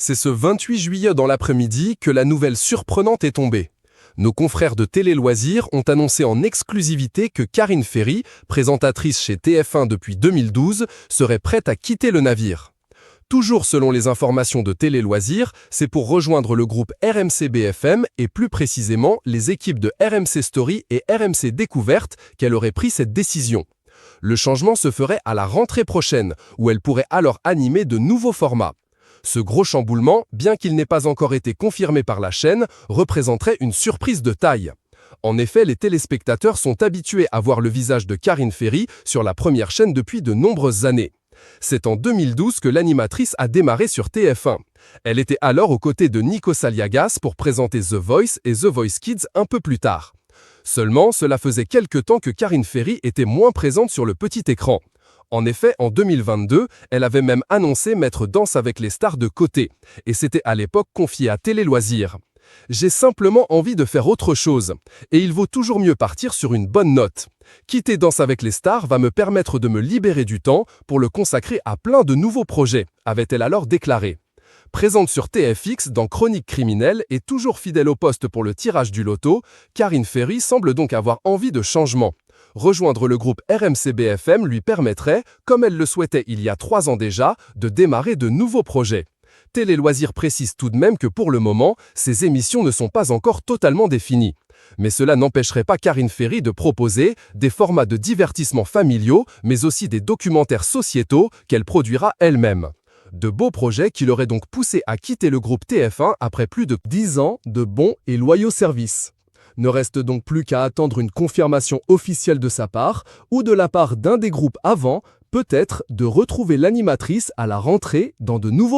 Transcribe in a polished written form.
C'est ce 28 juillet dans l'après-midi que la nouvelle surprenante est tombée. Nos confrères de Télé Loisirs ont annoncé en exclusivité que Karine Ferry, présentatrice chez TF1 depuis 2012, serait prête à quitter le navire. Toujours selon les informations de Télé Loisirs, c'est pour rejoindre le groupe RMC BFM et plus précisément les équipes de RMC Story et RMC Découverte qu'elle aurait pris cette décision. Le changement se ferait à la rentrée prochaine, où elle pourrait alors animer de nouveaux formats. Ce gros chamboulement, bien qu'il n'ait pas encore été confirmé par la chaîne, représenterait une surprise de taille. En effet, les téléspectateurs sont habitués à voir le visage de Karine Ferry sur la première chaîne depuis de nombreuses années. C'est en 2012 que l'animatrice a démarré sur TF1. Elle était alors aux côtés de Nico Saliagas pour présenter The Voice et The Voice Kids un peu plus tard. Seulement, cela faisait quelque temps que Karine Ferry était moins présente sur le petit écran. En effet, en 2022, elle avait même annoncé mettre Danse avec les stars de côté, et c'était à l'époque confié à Télé Loisirs. J'ai simplement envie de faire autre chose, et il vaut toujours mieux partir sur une bonne note. Quitter Danse avec les stars va me permettre de me libérer du temps pour le consacrer à plein de nouveaux projets, avait-elle alors déclaré. Présente sur TFX dans Chroniques criminelles et toujours fidèle au poste pour le tirage du loto, Karine Ferry semble donc avoir envie de changement. Rejoindre le groupe RMC BFM lui permettrait, comme elle le souhaitait il y a 3 ans déjà, de démarrer de nouveaux projets. Télé Loisirs précise tout de même que pour le moment, ces émissions ne sont pas encore totalement définies. Mais cela n'empêcherait pas Karine Ferry de proposer des formats de divertissement familiaux, mais aussi des documentaires sociétaux qu'elle produira elle-même. De beaux projets qui l'auraient donc poussé à quitter le groupe TF1 après plus de 10 ans de bons et loyaux services. Ne reste donc plus qu'à attendre une confirmation officielle de sa part ou de la part d'un des groupes avant, peut-être, de retrouver l'animatrice à la rentrée dans de nouveaux projets.